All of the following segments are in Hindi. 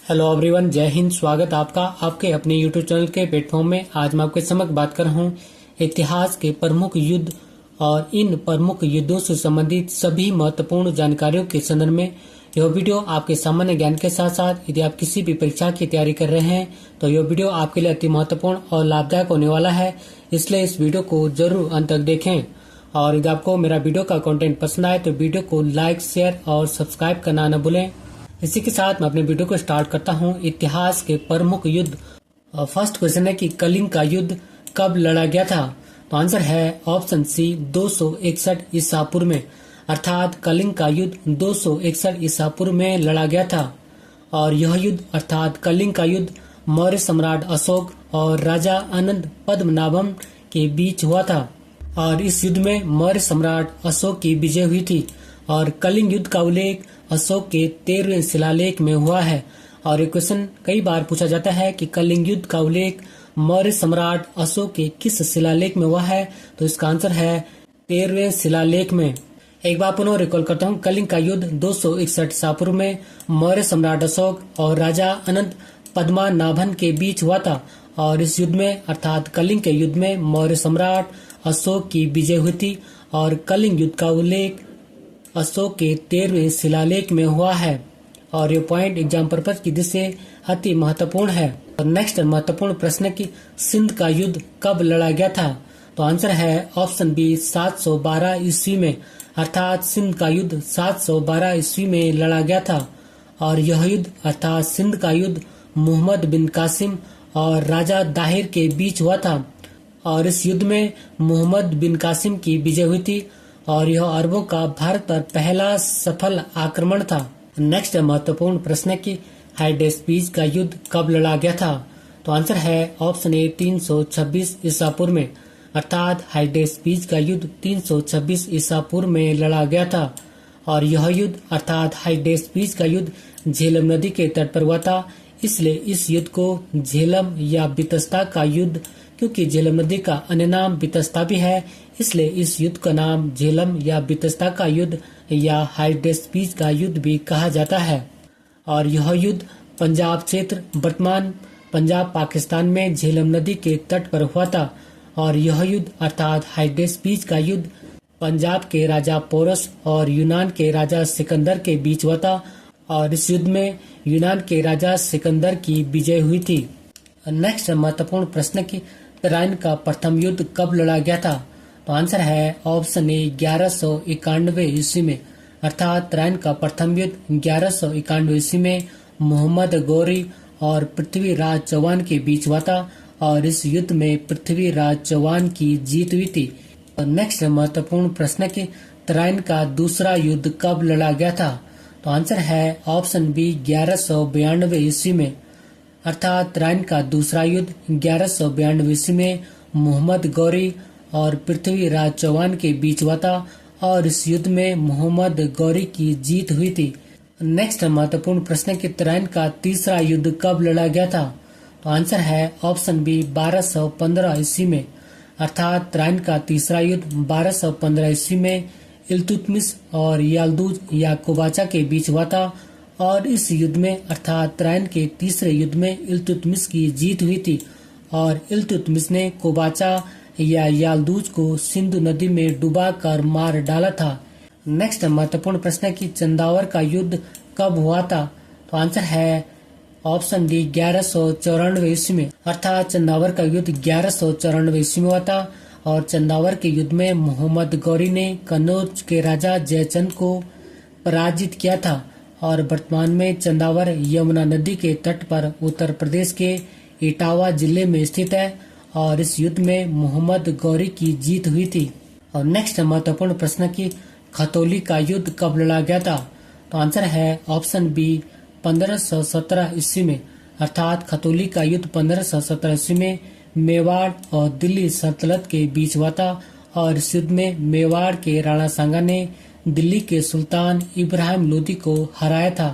हेलो एवरीवन, जय हिंद। स्वागत आपका आपके अपने यूट्यूब चैनल के प्लेटफॉर्म में। आज मैं आपके समक्ष बात कर रहा हूँ इतिहास के प्रमुख युद्ध और इन प्रमुख युद्धों से संबंधित सभी महत्वपूर्ण जानकारियों के संदर्भ में। यह वीडियो आपके सामान्य ज्ञान के साथ साथ यदि आप किसी भी परीक्षा की तैयारी कर रहे हैं तो यह वीडियो आपके लिए अति महत्वपूर्ण और लाभदायक होने वाला है, इसलिए इस वीडियो को जरूर अंत तक देखें। और यदि आपको मेरा वीडियो का कंटेंट पसंद आए तो वीडियो को लाइक, शेयर और सब्सक्राइब करना न भूलें। इसी के साथ मैं अपने वीडियो को स्टार्ट करता हूं। इतिहास के प्रमुख युद्ध। फर्स्ट क्वेश्चन है कि कलिंग का युद्ध कब लड़ा गया था? तो आंसर है ऑप्शन सी 261 ईसा पूर्व में, अर्थात कलिंग का युद्ध 261 ईसा पूर्व में लड़ा गया था। और यह युद्ध अर्थात कलिंग का युद्ध मौर्य सम्राट अशोक और राजा अनंत पद्मनाभम के बीच हुआ था। और इस युद्ध में मौर्य सम्राट अशोक की विजय हुई थी। और कलिंग युद्ध का उल्लेख अशोक के 13वें शिलालेख में हुआ है। और ये क्वेश्चन कई बार पूछा जाता है कि कलिंग युद्ध का उल्लेख मौर्य सम्राट अशोक के किस शिलालेख में हुआ है? तो इसका आंसर है 13वें शिलालेख में। एक बार पुनः रिकॉल करता हूँ। कलिंग का युद्ध 261 ईसा पूर्व में मौर्य सम्राट अशोक और राजा अनंत पद्मनाभन के बीच हुआ था। और इस युद्ध में अर्थात कलिंग के युद्ध में मौर्य सम्राट अशोक की विजय हुई थी। और कलिंग युद्ध का उल्लेख अशोक के 13वें शिलालेख में हुआ है। और ये पॉइंट एग्जाम पर्पज की दृष्टि से अति महत्वपूर्ण है। और नेक्स्ट महत्वपूर्ण प्रश्न है कि सिंध का युद्ध कब लड़ा गया था? तो आंसर है ऑप्शन बी 712 ईस्वी में, अर्थात सिंध का युद्ध 712 ईस्वी में लड़ा गया था। और यह युद्ध अर्थात सिंध का युद्ध मोहम्मद बिन कासिम और राजा दाहिर के बीच हुआ था। और इस युद्ध में मोहम्मद बिन कासिम की विजय हुई थी। और यह अरबों का भारत पर पहला सफल आक्रमण था। नेक्स्ट महत्वपूर्ण प्रश्न है कि हाइडेस्पीज का युद्ध कब लड़ा गया था? तो आंसर है ऑप्शन ए 326 ईसा पूर्व में, अर्थात हाइडेस्पीज का युद्ध 326 ईसा पूर्व में लड़ा गया था। और यह युद्ध अर्थात हाइडेस्पीज का युद्ध झेलम नदी के तट पर हुआ था, इसलिए इस युद्ध को झेलम या बितस्ता का युद्ध, क्योंकि झेलम नदी का अन्य नाम बितस्ता भी है, इसलिए इस युद्ध का नाम झेलम या बितस्ता का युद्ध या हाइडेस्पीज का युद्ध भी कहा जाता है। और यह युद्ध पंजाब क्षेत्र वर्तमान पंजाब पाकिस्तान में झेलम नदी के तट पर हुआ था। और यह युद्ध अर्थात हाइडेस्पीज का युद्ध पंजाब के राजा पोरस और यूनान के राजा सिकंदर के बीच हुआ था। और इस युद्ध में यूनान के राजा सिकंदर की विजय हुई थी। नेक्स्ट महत्वपूर्ण प्रश्न की तराइन का प्रथम युद्ध कब लड़ा गया था? तो आंसर है ऑप्शन ए 1191 ईस्वी में, अर्थात तराइन का प्रथम युद्ध 1191 ईस्वी में मोहम्मद गौरी और पृथ्वीराज चौहान के बीच हुआ था। और इस युद्ध में पृथ्वीराज चौहान की जीत हुई थी। नेक्स्ट महत्वपूर्ण प्रश्न की तराइन का दूसरा युद्ध कब लड़ा गया था? तो आंसर है ऑप्शन बी 1192 ईस्वी में, अर्थात तराइन का दूसरा युद्ध 1192 ईस्वी में मोहम्मद गौरी और पृथ्वीराज चौहान के बीच हुआ था। और इस युद्ध में मोहम्मद गौरी की जीत हुई थी। नेक्स्ट महत्वपूर्ण प्रश्न की तराइन का तीसरा युद्ध कब लड़ा गया था? तो आंसर है ऑप्शन बी 1215 ईस्वी में, अर्थात तराइन का तीसरा युद्ध 1215 ईस्वी में इल्तुतमिश और याल्दूज या कोबाचा के बीच हुआ था। और इस युद्ध में अर्थात तराइन के तीसरे युद्ध में इल्तुतमिश की जीत हुई थी। और इल्तुतमिश ने कोबाचा या याल्दूज को सिंधु नदी में डुबा कर मार डाला था। नेक्स्ट महत्वपूर्ण प्रश्न है कि चंदावर का युद्ध कब हुआ था? तो आंसर है ऑप्शन डी 1194 ईस्वी में, अर्थात चंदावर का युद्ध 1194 ईस्वी में हुआ था। और चंदावर के युद्ध में मोहम्मद गौरी ने कन्नौज के राजा जयचंद को पराजित किया था। और वर्तमान में चंदावर यमुना नदी के तट पर उत्तर प्रदेश के इटावा जिले में स्थित है। और इस युद्ध में मोहम्मद गौरी की जीत हुई थी। और नेक्स्ट महत्वपूर्ण प्रश्न की खतौली का युद्ध कब लड़ा गया था? तो आंसर है ऑप्शन बी 1517 ईस्वी में, अर्थात खतौली का युद्ध 1517 ईस्वी में मेवाड़ और दिल्ली सल्तनत के बीच हुआ था। और इस युद्ध में मेवाड़ के राणा सांगा ने दिल्ली के सुल्तान इब्राहिम लोदी को हराया था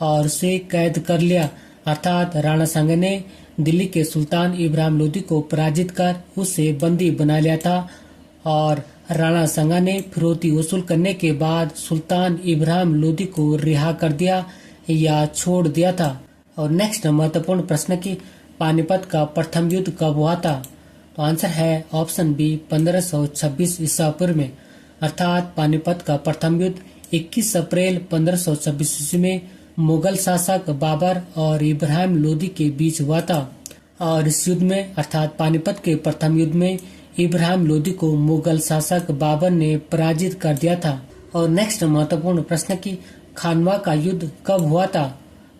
और उसे कैद कर लिया, अर्थात राणा सांगा ने दिल्ली के सुल्तान इब्राहिम लोदी को पराजित कर उसे बंदी बना लिया था। और राणा सांगा ने फिरौती वसूल करने के बाद सुल्तान इब्राहिम लोदी को रिहा कर दिया या छोड़ दिया था। और नेक्स्ट महत्वपूर्ण प्रश्न की पानीपत का प्रथम युद्ध कब हुआ था? तो आंसर है ऑप्शन बी 1526 ईसा पूर्व में, अर्थात पानीपत का प्रथम युद्ध 21 अप्रैल 1526 ईस्वी में मुगल शासक बाबर और इब्राहिम लोदी के बीच हुआ था। और इस युद्ध में अर्थात पानीपत के प्रथम युद्ध में इब्राहिम लोदी को मुगल शासक बाबर ने पराजित कर दिया था। और नेक्स्ट महत्वपूर्ण प्रश्न की खानवा का युद्ध कब हुआ था?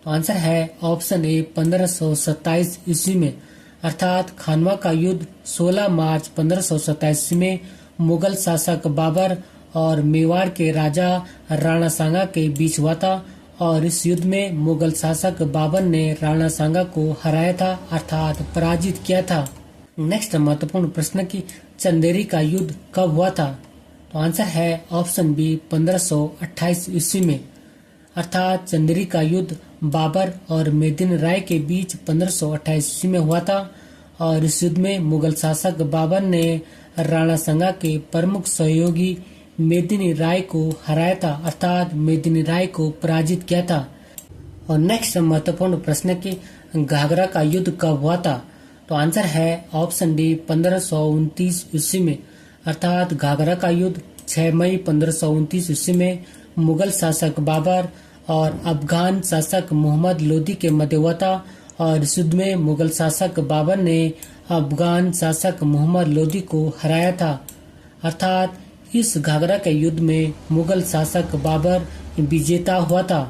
तो आंसर है ऑप्शन ए 1527 ईस्वी में, अर्थात खानवा का युद्ध 16 मार्च 1527 ईस्वी में मुगल शासक बाबर और मेवाड़ के राजा राणा सांगा के बीच हुआ था। और इस युद्ध में मुगल शासक बाबर ने राणा सांगा को हराया था, अर्थात पराजित किया था। नेक्स्ट महत्वपूर्ण प्रश्न की चंदेरी का युद्ध कब हुआ था? तो आंसर है ऑप्शन बी 1528 ईस्वी में, अर्थात चंदेरी का युद्ध बाबर और मेदिन राय के बीच 1528 ईस्वी में हुआ था। और इस युद्ध में मुगल शासक बाबर ने राणा सांगा के प्रमुख सहयोगी मेदिनी राय को हराया था, अर्थात मेदिनी राय को पराजित किया था। और नेक्स्ट महत्वपूर्ण प्रश्न की घाघरा का युद्ध कब हुआ था? तो आंसर है ऑप्शन डी 1529 ईस्वी में, अर्थात घाघरा का युद्ध 6 मई 1529 ईस्वी में मुगल शासक बाबर और अफगान शासक मोहम्मद लोदी के मध्य हुआ था। और इस युद्ध में मुगल शासक बाबर ने अफगान शासक मोहम्मद लोदी को हराया था, अर्थात इस घाघरा के युद्ध में मुगल शासक बाबर विजेता हुआ था।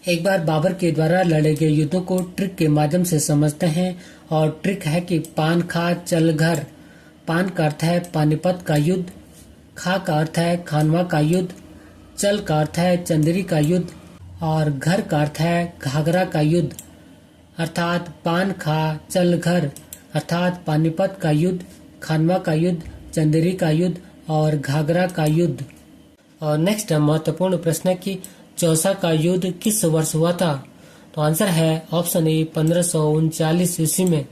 एक बार बाबर के द्वारा लड़े गए युद्धों को ट्रिक के माध्यम से समझते हैं। और ट्रिक है कि पान खा चल घर। पान का अर्थ है पानीपत का युद्ध, खा का अर्थ है खानवा का युद्ध, चल का अर्थ है चंदेरी का युद्ध और घर का अर्थ है घाघरा का युद्ध, अर्थात पान खा चल घर, अर्थात पानीपत का युद्ध, खानवा का युद्ध, चंदेरी का युद्ध और घाघरा का युद्ध। और नेक्स्ट महत्वपूर्ण प्रश्न की चौसा का युद्ध किस वर्ष हुआ था? तो आंसर है ऑप्शन ए 1539 ईस्वी में,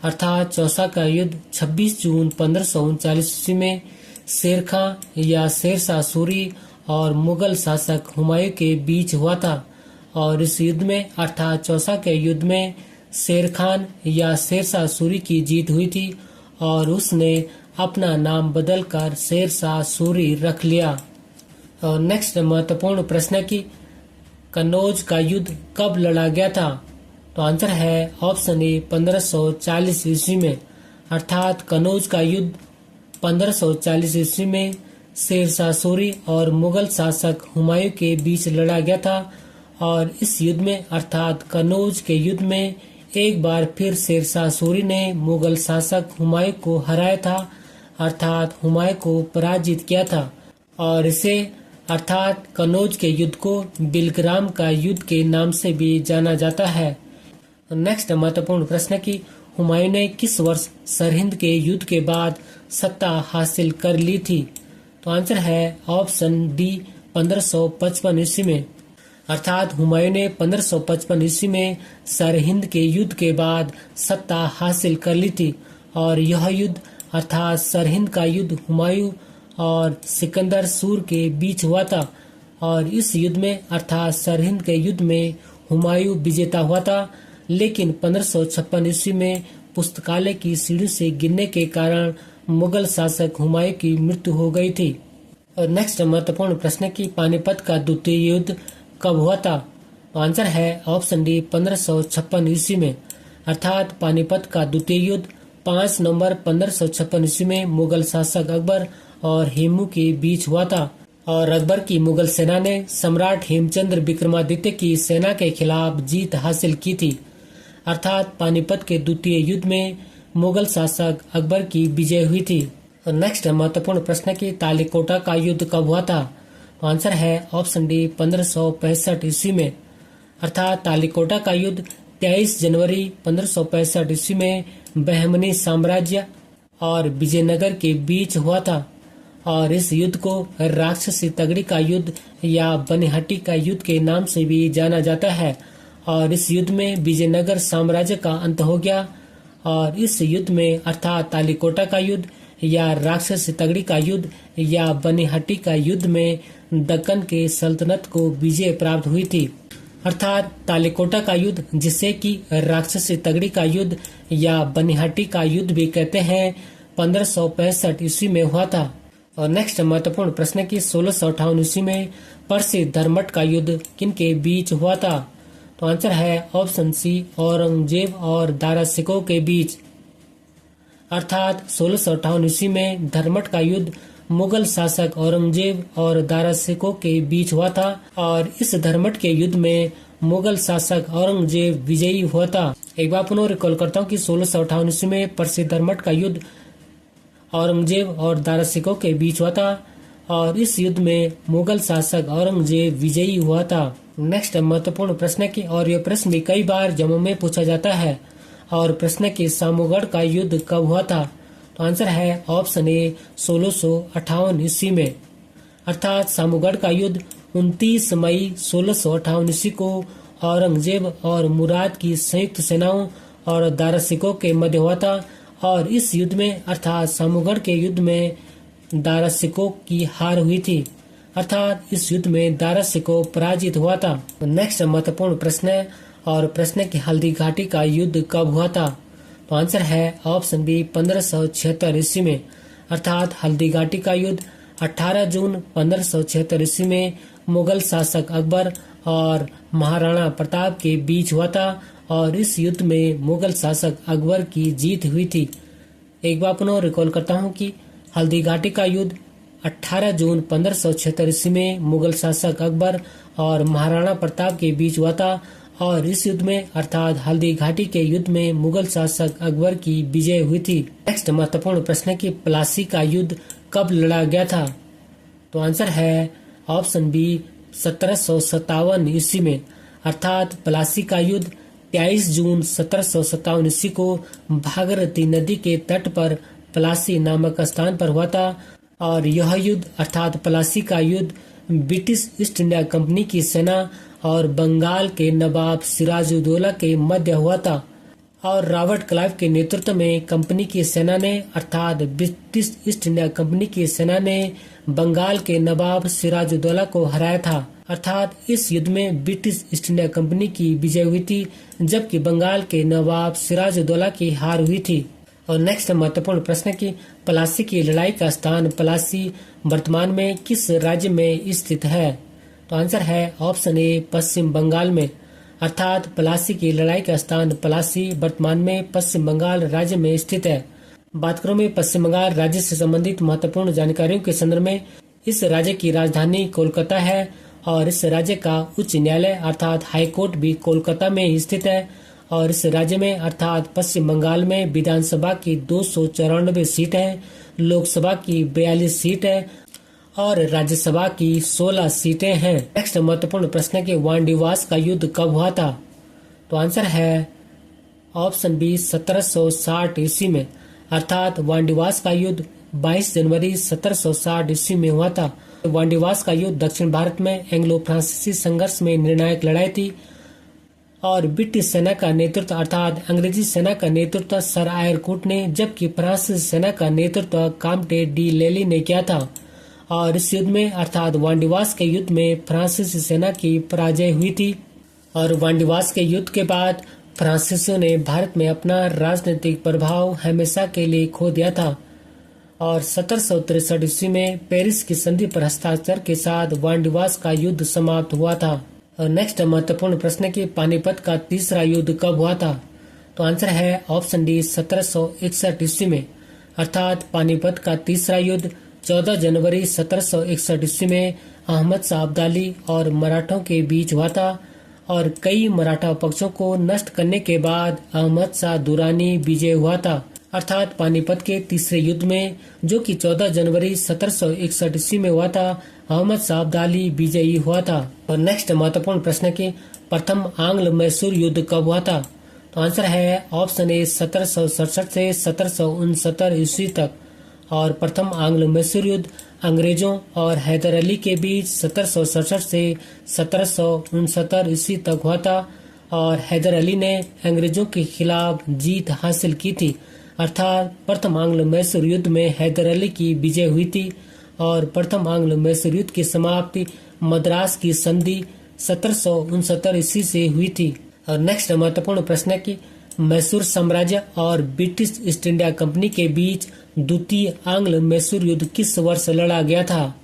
अर्थात चौसा का युद्ध 26 जून 1539 ईस्वी में शेर खां या शेरशाह सूरी और मुगल शासक हुमायूं के बीच हुआ था। और इस युद्ध में अर्थात चौसा के युद्ध में शेर खान या शेरशाह सूरी की जीत हुई थी और उसने अपना नाम बदलकर शेरशाह सूरी रख लिया। और नेक्स्ट महत्वपूर्ण प्रश्न की कन्नौज का युद्ध कब लड़ा गया था? तो आंसर है ऑप्शन ए 1540 ईस्वी में, अर्थात कन्नौज का युद्ध 1540 ईस्वी में शेरशाह सूरी और मुगल शासक हुमायूं के बीच लड़ा गया था। और इस युद्ध में अर्थात कन्नौज के युद्ध में एक बार फिर शेरशाह सूरी ने मुगल शासक हुमायूं को हराया था, अर्थात हुमायूं को पराजित किया था। और इसे अर्थात कन्नौज के युद्ध को बिलग्राम का युद्ध के नाम से भी जाना जाता है। नेक्स्ट महत्वपूर्ण प्रश्न की हुमायूं ने किस वर्ष सरहिंद के युद्ध के बाद सत्ता हासिल कर ली थी? तो आंसर है ऑप्शन डी 1555 ईस्वी में, अर्थात हुमायूं ने 1555 ईस्वी में सरहिंद के युद्ध के बाद सत्ता हासिल कर ली थी। और यह युद्ध अर्थात सरहिंद का युद्ध हुमायूं और सिकंदर सूर के बीच हुआ था। और इस युद्ध में अर्थात सरहिंद के युद्ध में हुमायूं विजेता हुआ था, लेकिन 1556 ईस्वी में पुस्तकालय की सीढ़ी से गिरने के कारण मुगल शासक हुमायूं की मृत्यु हो गई थी। और नेक्स्ट महत्वपूर्ण प्रश्न की पानीपत का द्वितीय युद्ध कब हुआ था? तो आंसर है ऑप्शन डी 1556 ईस्वी में, अर्थात पानीपत का द्वितीय युद्ध 5 नवंबर 1556 ईस्वी में मुगल शासक अकबर और हेमू के बीच हुआ था। और अकबर की मुगल सेना ने सम्राट हेमचंद्र विक्रमादित्य की सेना के खिलाफ जीत हासिल की थी, अर्थात पानीपत के द्वितीय युद्ध में मुगल शासक अकबर की विजय हुई थी। और नेक्स्ट महत्वपूर्ण प्रश्न की तालीकोटा का युद्ध कब हुआ था? तो आंसर है ऑप्शन डी 1565 ईस्वी में, अर्थात तालीकोटा का युद्ध 23 जनवरी 1565 ईस्वी में बहमनी साम्राज्य और विजयनगर के बीच हुआ था। और इस युद्ध को राक्षसी तगड़ी का युद्ध या बनिहट्टी का युद्ध के नाम से भी जाना जाता है। और इस युद्ध में विजयनगर साम्राज्य का अंत हो गया। और इस युद्ध में अर्थात तालीकोटा का युद्ध या राक्षसी तगड़ी का युद्ध या बनिहट्टी का युद्ध में दक्कन के सल्तनत को विजय प्राप्त हुई थी। अर्थात तालिकोटा का युद्ध, जिसे कि राक्षसी तगड़ी का युद्ध या बनिहाटी का युद्ध भी कहते हैं, 1565 ईस्वी में हुआ था। और नेक्स्ट महत्वपूर्ण प्रश्न की 1658 ईस्वी में प्रसिद्ध धर्मठ का युद्ध किनके बीच हुआ था? तो आंसर है ऑप्शन सी, औरंगजेब और दारा सिकोह के बीच। अर्थात 1658 ईस्वी में धर्मठ का युद्ध मुगल शासक औरंगजेब और दारा सिकोह के बीच हुआ था और इस धर्मठ के युद्ध में मुगल शासक औरंगजेब विजयी हुआ था। एक बार पुनः रिकॉल करता हूँ कि 1658 ईस्वी में प्रसिद्ध धर्मठ का युद्ध औरंगजेब और दारा सिकोह के बीच हुआ था और इस युद्ध में मुगल शासक औरंगजेब विजयी हुआ था। नेक्स्ट महत्वपूर्ण प्रश्न की, और यह प्रश्न भी कई बार जम्मू में पूछा जाता है, और प्रश्न की सामूगढ़ का युद्ध कब हुआ था? तो आंसर है ऑप्शन ए, 1658 ईस्वी में। अर्थात सामूगढ़ का युद्ध 29 मई 1658 ईस्वी को औरंगजेब और मुराद की संयुक्त सेनाओं और दारा सिकोह के मध्य हुआ था और इस युद्ध में अर्थात सामूगढ़ के युद्ध में दारा सिकोह की हार हुई थी। अर्थात इस युद्ध में दारा सिकोह पराजित हुआ था। नेक्स्ट महत्वपूर्ण प्रश्न है, और प्रश्न की हल्दी घाटी का युद्ध कब हुआ था? तो आंसर है ऑप्शन बी, 1576 ईस्वी में। अर्थात हल्दी घाटी का युद्ध 18 जून 1576 ईस्वी में मुगल शासक अकबर और महाराणा प्रताप के बीच हुआ था और इस युद्ध में मुगल शासक अकबर की जीत हुई थी। एक बार पुनः रिकॉल करता हूँ कि हल्दी घाटी का युद्ध 18 जून 1576 ईस्वी में मुगल शासक अकबर और महाराणा प्रताप के बीच हुआ था और इस युद्ध में अर्थात हल्दी घाटी के युद्ध में मुगल शासक अकबर की विजय हुई थी। नेक्स्ट महत्वपूर्ण प्रश्न की, प्लासी का युद्ध कब लड़ा गया था? तो आंसर है ऑप्शन बी, 1757 ईस्वी में। अर्थात प्लासी का युद्ध 23 जून 1757 ईस्वी को भागीरथी नदी के तट पर प्लासी नामक स्थान पर हुआ था और यह युद्ध अर्थात प्लासी का युद्ध ब्रिटिश ईस्ट इंडिया कंपनी की सेना और बंगाल के नवाब सिराजुद्दौला के मध्य हुआ था और रॉबर्ट क्लाइव के नेतृत्व में कंपनी की सेना ने अर्थात ब्रिटिश ईस्ट इंडिया कंपनी की सेना ने बंगाल के नवाब सिराजुद्दौला को हराया था। अर्थात इस युद्ध में ब्रिटिश ईस्ट इंडिया कंपनी की विजय हुई थी जबकि बंगाल के नवाब सिराजुद्दौला की हार हुई थी। और नेक्स्ट महत्वपूर्ण प्रश्न की, प्लासी की लड़ाई का स्थान प्लासी वर्तमान में किस राज्य में स्थित है? तो आंसर है ऑप्शन ए, पश्चिम बंगाल में। अर्थात प्लासी की लड़ाई का स्थान प्लासी वर्तमान में पश्चिम बंगाल राज्य में स्थित है। बात करूं मैं पश्चिम बंगाल राज्य से संबंधित महत्वपूर्ण जानकारियों के संदर्भ में, इस राज्य की राजधानी कोलकाता है और इस राज्य का उच्च न्यायालय अर्थात हाई कोर्ट भी कोलकाता में ही स्थित है और इस राज्य में अर्थात पश्चिम बंगाल में विधानसभा की 294 सीट है, लोकसभा की 42 सीट है और राज्यसभा की 16 सीटें हैं। नेक्स्ट महत्वपूर्ण प्रश्न के, वांडीवास का युद्ध कब हुआ था? तो आंसर है ऑप्शन बी, 1760 ईस्वी में। अर्थात वांडीवास का युद्ध 22 जनवरी 1760 ईस्वी में हुआ था। वांडीवास का युद्ध दक्षिण भारत में एंग्लो फ्रांसीसी संघर्ष में निर्णायक लड़ाई थी और ब्रिटिश सेना का नेतृत्व अर्थात अंग्रेजी सेना का नेतृत्व सर आयरकूट ने जबकि फ्रांसीसी सेना का नेतृत्व काम्टे डी लेली ने किया था और इस युद्ध में अर्थात वांडीवास के युद्ध में फ्रांसीसी सेना की पराजय हुई थी और वांडीवास के युद्ध के बाद फ्रांसीसियों ने भारत में अपना राजनीतिक प्रभाव हमेशा के लिए खो दिया था और 1763 ईस्वी में पेरिस की संधि पर हस्ताक्षर के साथ वांडीवास का युद्ध समाप्त हुआ था। और नेक्स्ट महत्वपूर्ण प्रश्न की, पानीपत का तीसरा युद्ध कब हुआ था? तो आंसर है ऑप्शन डी, 1761 ईस्वी में। अर्थात पानीपत का तीसरा युद्ध 14 जनवरी 1761 ईस्वी में अहमद शाह अब्दाली और मराठों के बीच हुआ था और कई मराठा पक्षों को नष्ट करने के बाद अहमद शाह दुरानी विजय हुआ था। अर्थात पानीपत के तीसरे युद्ध में जो कि 14 जनवरी 1761 ईस्वी में हुआ था, अहमद शाह अब्दाली विजयी हुआ था। और नेक्स्ट महत्वपूर्ण प्रश्न के, प्रथम आंग्ल मैसूर युद्ध कब हुआ था? तो आंसर है ऑप्शन ए, 1767 से 1769 ईस्वी तक और प्रथम आंग्ल मैसूर युद्ध अंग्रेजों और हैदर अली के बीच 1767 से 1769 ईस्वी तक हुआ था और हैदर अली ने अंग्रेजों के खिलाफ जीत हासिल की थी। अर्थात प्रथम आंग्ल मैसूर युद्ध में हैदर अली की विजय हुई थी और प्रथम आंग्ल मैसूर युद्ध की समाप्ति मद्रास की संधि 1769 ईस्वी से हुई थी। और नेक्स्ट महत्वपूर्ण प्रश्न है कि मैसूर साम्राज्य और ब्रिटिश ईस्ट इंडिया कंपनी के बीच द्वितीय आंग्ल मैसूर युद्ध किस वर्ष लड़ा गया था?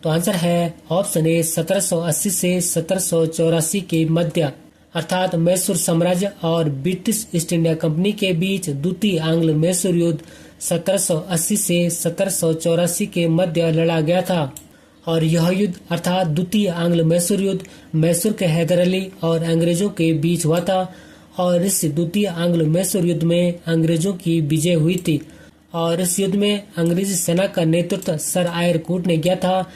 तो आंसर है ऑप्शन ए 1780 से 1784 के मध्य, अर्थात मैसूर साम्राज्य और ब्रिटिश ईस्ट इंडिया कंपनी के बीच द्वितीय आंग्ल मैसूर युद्ध 1780 से 1784 के मध्य लड़ा गया था। और यह युद्ध अर्थात द्वितीय आंग्ल मैसूर युद्ध मैसूर के हैदर अली और अंग्रेजों के बीच हुआ था। और इस द्वितीय आंग्ल मैसूर युद्ध में अंग्रेजों की विजय हुई थी। और इस युद्ध में अंग्रेजी सेना का नेतृत्व सर आयर कूट ने किया था।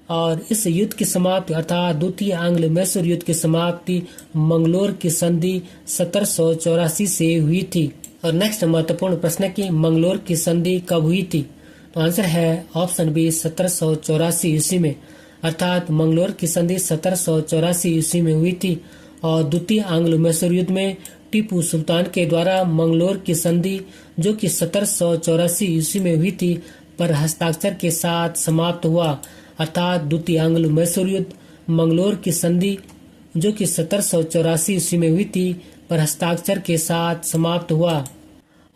और इस युद्ध की समाप्ति अर्थात द्वितीय आंग्ल मैसूर युद्ध की समाप्ति मंगलोर की संधि 1784 से हुई थी। और नेक्स्ट महत्वपूर्ण प्रश्न है कि मंगलोर की संधि कब हुई थी? तो आंसर है ऑप्शन बी 1784 ईस्वी में, अर्थात मंगलोर की संधि 1784 ईस्वी में हुई थी। और द्वितीय आंग्ल मैसूर युद्ध में टीपू सुल्तान के द्वारा मंगलोर की संधि जो कि 1784 ईस्वी में हुई थी पर हस्ताक्षर के साथ समाप्त हुआ, अर्थात द्वितीय आंग्ल मैसूर युद्ध मंगलोर की संधि जो कि 1784 ईस्वी में हुई थी पर हस्ताक्षर के साथ समाप्त हुआ।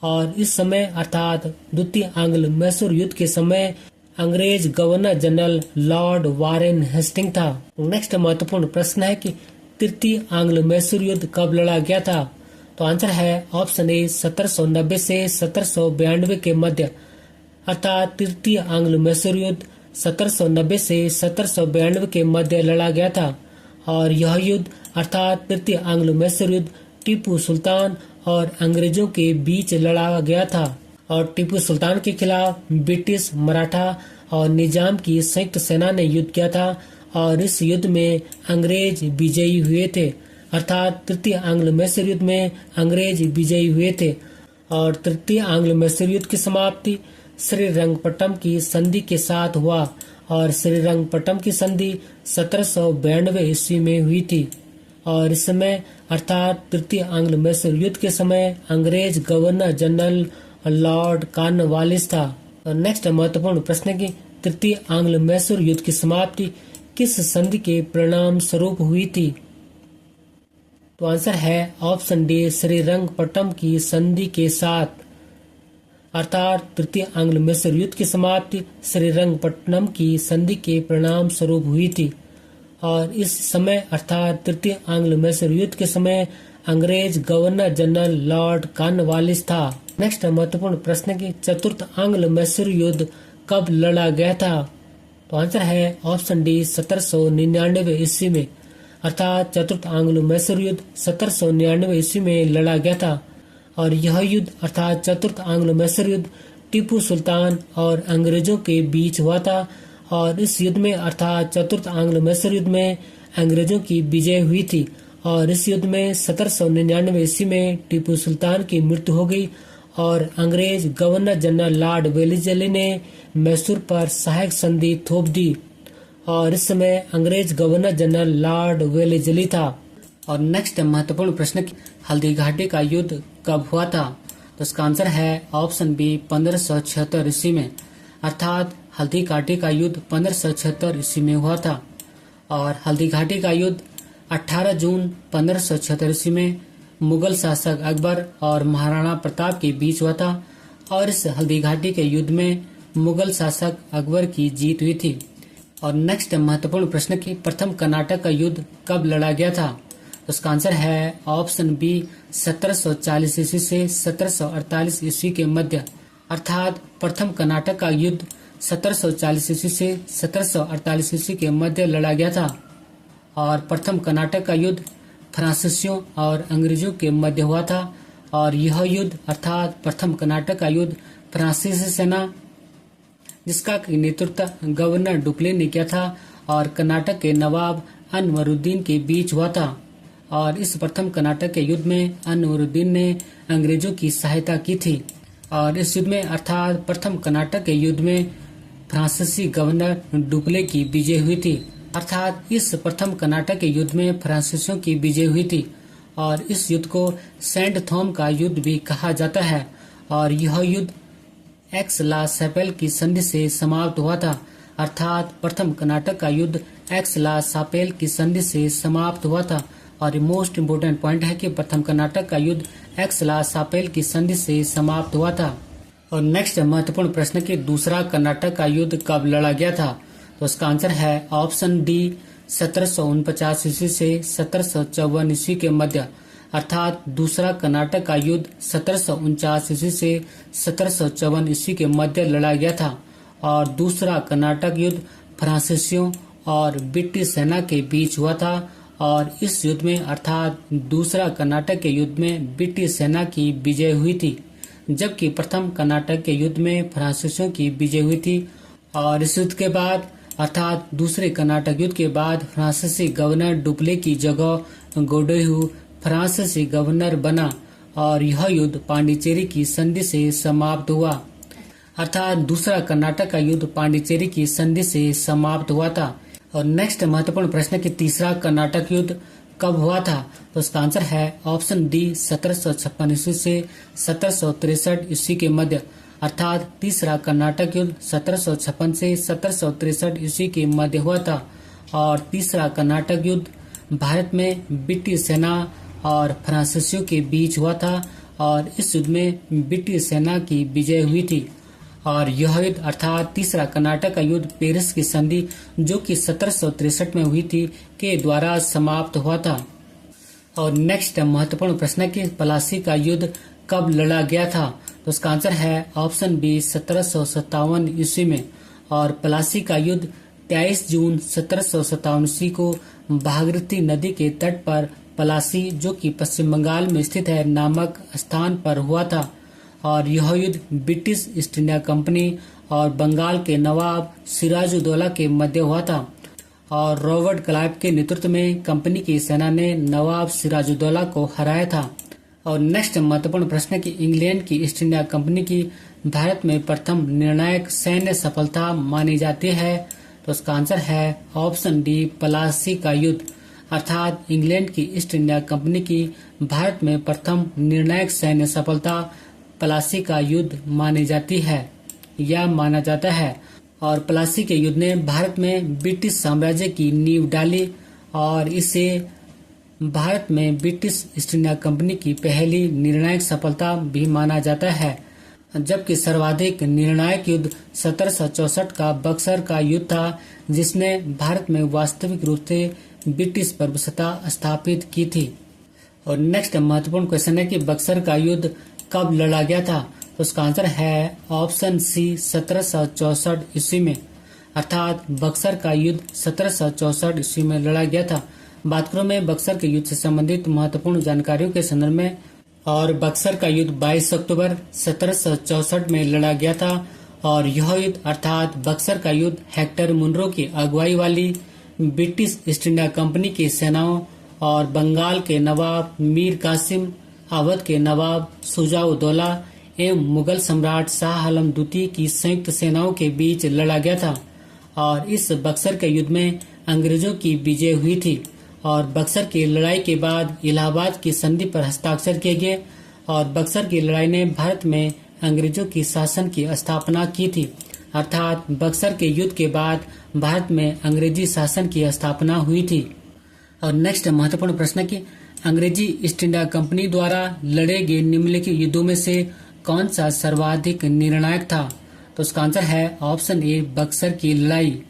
और इस समय अर्थात द्वितीय आंग्ल मैसूर युद्ध के समय अंग्रेज governor general lord Warren Hastings था। नेक्स्ट महत्वपूर्ण प्रश्न है कि तृतीय आंग्ल मैसूर युद्ध कब लड़ा गया था? तो आंसर है ऑप्शन ए 1790 से 1792 के मध्य, अर्थात तृतीय आंग्ल मैसूर युद्ध 1790 से 1792 के मध्य लड़ा गया था। और यह युद्ध अर्थात तृतीय आंग्ल मैसूर युद्ध टीपू सुल्तान और अंग्रेजों के बीच लड़ा गया था। और टीपू सुल्तान के खिलाफ ब्रिटिश, मराठा और निजाम की संयुक्त सेना ने युद्ध किया था। और इस युद्ध में अंग्रेज विजयी हुए थे, अर्थात तृतीय आंग्ल मैसूर युद्ध में अंग्रेज विजयी हुए थे। और तृतीय आंग्ल मैसूर युद्ध की समाप्ति श्रीरंगपट्टम की संधि के साथ हुआ। और श्रीरंगपट्टम की संधि 1792 ईस्वी में हुई थी। और इस समय अर्थात तृतीय आंग्ल मैसूर युद्ध के समय अंग्रेज गवर्नर जनरल लॉर्ड कॉर्नवालिस था। और नेक्स्ट महत्वपूर्ण प्रश्न है कि तृतीय आंग्ल मैसूर युद्ध की समाप्ति किस संधि के परिणाम स्वरूप हुई थी? तो आंसर है ऑप्शन डी श्रीरंगपट्टम की संधि के साथ, अर्थात तृतीय आंग्ल मैसूर युद्ध की समाप्ति श्रीरंगपट्टनम की संधि के परिणाम स्वरूप हुई थी। और इस समय अर्थात तृतीय आंग्ल मैसूर युद्ध के समय अंग्रेज गवर्नर जनरल लॉर्ड कॉर्नवालिस था। नेक्स्ट महत्वपूर्ण प्रश्न है कि चतुर्थ आंग्ल मैसूर युद्ध कब लड़ा गया था? तो आंसर है ऑप्शन डी 1799 ईस्वी में, अर्थात चतुर्थ आंग्ल मैसूर युद्ध 1799 ईस्वी में लड़ा गया था। और यह युद्ध अर्थात चतुर्थ आंग्ल मैसूर युद्ध टीपू सुल्तान और अंग्रेजों के बीच हुआ था। और इस युद्ध में अर्थात चतुर्थ आंग्ल मैसूर युद्ध में अंग्रेजों की विजय हुई थी। और इस युद्ध में 1799 ईस्वी में टीपू सुल्तान की मृत्यु हो गई। और अंग्रेज गवर्नर जनरल लॉर्ड वेलिस्ली ने मैसूर पर सहायक संधि थोप दी। और इस समय अंग्रेज गवर्नर जनरल लॉर्ड वेलिस्ली था। और नेक्स्ट महत्वपूर्ण प्रश्न, हल्दी घाटी का युद्ध कब हुआ था? तो इसका आंसर है ऑप्शन बी 1576 ईस्वी में, अर्थात हल्दी घाटी का युद्ध 1576 ईस्वी में हुआ था। और हल्दी घाटी का युद्ध 18 जून 1576 ईस्वी में मुगल शासक अकबर और महाराणा प्रताप के बीच हुआ था। और इस हल्दी घाटी के युद्ध में मुगल शासक अकबर की जीत हुई थी। और नेक्स्ट महत्वपूर्ण प्रश्न की प्रथम कर्नाटक का युद्ध कब लड़ा गया था? तो उसका आंसर है ऑप्शन बी 1740 ईस्वी से 1748 ईस्वी के मध्य, अर्थात प्रथम कर्नाटक का युद्ध 1740 ईस्वी से 1748 ईस्वी के मध्य लड़ा गया था। और प्रथम कर्नाटक का युद्ध फ्रांसीसियों और अंग्रेजों के मध्य हुआ था। और यह युद्ध अर्थात प्रथम कर्नाटक का युद्ध फ्रांसीसी सेना जिसका नेतृत्व गवर्नर डुप्ले ने किया था और कर्नाटक के नवाब अनवरुद्दीन के बीच हुआ था। और इस प्रथम कर्नाटक के युद्ध में अनवरुद्दीन ने अंग्रेजों की सहायता की थी। और इस युद्ध में अर्थात प्रथम कर्नाटक के युद्ध में फ्रांसीसी गवर्नर डुप्ले की विजय हुई थी, अर्थात इस प्रथम कर्नाटक के युद्ध में फ्रांसीसियों की विजय हुई थी। और इस युद्ध को सेंट थॉम का युद्ध भी कहा जाता है। और यह युद्ध एक्स ला सैपेल की संधि से समाप्त हुआ था, अर्थात प्रथम कर्नाटक का युद्ध एक्सला सापेल की संधि से समाप्त हुआ था। और मोस्ट इम्पोर्टेंट पॉइंट है कि प्रथम कर्नाटक का युद्ध एक्सला सापेल की संधि से समाप्त हुआ था। और नेक्स्ट महत्वपूर्ण प्रश्न कि दूसरा कर्नाटक का युद्ध कब लड़ा गया था? तो इसका आंसर है ऑप्शन डी 1749 ईस्वी से 1754 ईस्वी के मध्य, अर्थात दूसरा कर्नाटक का युद्ध 1749 ईस्वी से 1754 ईस्वी के मध्य लड़ा गया था। और दूसरा कर्नाटक युद्ध फ्रांसीसियों और ब्रिटिश सेना के बीच हुआ था। और इस युद्ध में अर्थात दूसरा कर्नाटक के युद्ध में ब्रिटिश सेना की विजय हुई थी, जबकि प्रथम कर्नाटक के युद्ध में फ्रांसीसियों की विजय हुई थी। और इस युद्ध के बाद अर्थात दूसरे कर्नाटक युद्ध के बाद फ्रांसीसी गवर्नर डुप्ले की जगह गोडोहू फ्रांसीसी गवर्नर बना और यह युद्ध पांडिचेरी की संधि से समाप्त हुआ। अर्थात दूसरा कर्नाटक का युद्ध पांडिचेरी की संधि से समाप्त हुआ था। और नेक्स्ट महत्वपूर्ण प्रश्न कि तीसरा कर्नाटक युद्ध कब हुआ था? तो उसका आंसर है ऑप्शन डी 1756 ईस्वी से 1763 ईस्वी के मध्य, अर्थात तीसरा कर्नाटक युद्ध 1756 से 1763 ईस्वी के मध्य हुआ था। और तीसरा कर्नाटक युद्ध भारत में ब्रिटिश सेना और फ्रांसीसियों के बीच हुआ था। और इस युद्ध में ब्रिटिश सेना की विजय हुई थी। और यह युद्ध अर्थात तीसरा कर्नाटक का युद्ध पेरिस की संधि जो कि 1763 में हुई थी के द्वारा समाप्त हुआ था। और नेक्स्ट महत्वपूर्ण प्रश्न है कि प्लासी का युद्ध कब लड़ा गया था? तो उसका आंसर है ऑप्शन बी 1757 ईस्वी में। और प्लासी का युद्ध 23 जून 1757 ईस्वी को भागीरथी नदी के तट पर प्लासी जो कि पश्चिम बंगाल में स्थित है नामक स्थान पर हुआ था। और यह युद्ध ब्रिटिश ईस्ट इंडिया कंपनी और बंगाल के नवाब सिराजुद्दौला के मध्य हुआ था। और रॉबर्ट क्लाइव के नेतृत्व में कंपनी की सेना ने नवाब सिराजुद्दौला को हराया था। और नेक्स्ट महत्वपूर्ण प्रश्न है कि इंग्लैंड की ईस्ट इंडिया कंपनी की भारत में प्रथम निर्णायक सैन्य सफलता मानी जाती है। तो उसका आंसर है ऑप्शन डी प्लासी का युद्ध, अर्थात इंग्लैंड की ईस्ट इंडिया कंपनी की भारत में प्रथम निर्णायक सैन्य सफलता प्लासी का युद्ध मानी जाती है या माना जाता है। और प्लासी के युद्ध ने भारत में ब्रिटिश साम्राज्य की नींव डाली और इसे भारत में ब्रिटिश ईस्ट इंडिया कंपनी की पहली निर्णायक सफलता भी माना जाता है। जबकि सर्वाधिक निर्णायक युद्ध 1764 का बक्सर का युद्ध था, जिसने भारत में वास्तविक रूप से ब्रिटिश प्रभुसत्ता स्थापित की थी। और नेक्स्ट महत्वपूर्ण क्वेश्चन है कि बक्सर का युद्ध कब लड़ा गया था? तो उसका आंसर है ऑप्शन सी 1764 ईस्वी में, अर्थात बक्सर का युद्ध 1764 ईस्वी में लड़ा गया था। बात करूं मैं बक्सर के युद्ध से संबंधित महत्वपूर्ण जानकारियों के संदर्भ में, और बक्सर का युद्ध 22 अक्टूबर 1764 में लड़ा गया था। और यह युद्ध अर्थात बक्सर का युद्ध हेक्टर मुनरो की अगुवाई वाली ब्रिटिश ईस्ट इंडिया कंपनी की सेनाओं और बंगाल के नवाब मीर कासिम, अवध के नवाब शुजाउद्दौला एवं मुगल सम्राट शाह आलम द्वितीय की संयुक्त सेनाओं के बीच लड़ा गया था। और इस बक्सर के युद्ध में अंग्रेजों की विजय हुई थी। और बक्सर की लड़ाई के बाद इलाहाबाद की संधि पर हस्ताक्षर किए गए। और बक्सर की लड़ाई ने भारत में अंग्रेजों की शासन की स्थापना की थी, अर्थात बक्सर के युद्ध के बाद भारत में अंग्रेजी शासन की स्थापना हुई थी। और नेक्स्ट महत्वपूर्ण प्रश्न की अंग्रेजी ईस्ट इंडिया कंपनी द्वारा लड़े गए निम्नलिखित युद्धों में से कौन सा सर्वाधिक निर्णायक था? तो उसका आंसर है ऑप्शन ए बक्सर की लड़ाई।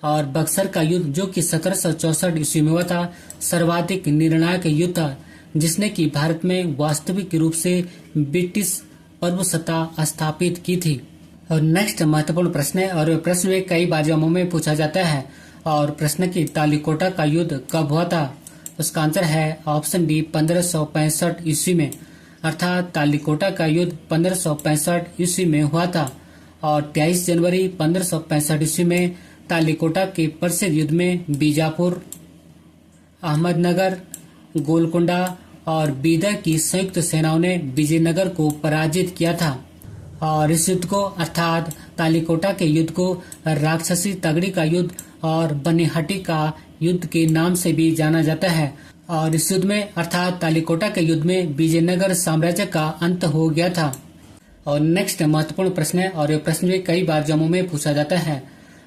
और बक्सर का युद्ध जो कि 1764 ईस्वी में हुआ था सर्वाधिक निर्णायक युद्ध था, जिसने कि भारत में वास्तविक रूप से ब्रिटिश प्रभुसत्ता स्थापित की थी। और नेक्स्ट महत्वपूर्ण प्रश्न है और प्रश्न में कई बार जवाबों में पूछा जाता है। और प्रश्न की तालीकोटा का युद्ध कब हुआ था? उसका आंसर है ऑप्शन डी 1565 ईस्वी में, अर्थात तालीकोटा का युद्ध 1565 ईस्वी में हुआ था। और 23 जनवरी 1565 ईस्वी में तालीकोटा के प्रसिद्ध युद्ध में बीजापुर, अहमदनगर, गोलकोंडा और बीदर की संयुक्त सेनाओं ने विजयनगर को पराजित किया था। और इस युद्ध को अर्थात तालीकोटा के युद्ध को राक्षसी तगड़ी का युद्ध और बनिहट्टी का युद्ध के नाम से भी जाना जाता है। और इस युद्ध में अर्थात तालीकोटा के युद्ध में विजयनगर साम्राज्य का अंत हो गया था। और नेक्स्ट महत्वपूर्ण प्रश्न है और यह प्रश्न भी कई बार जम्मू में पूछा जाता है।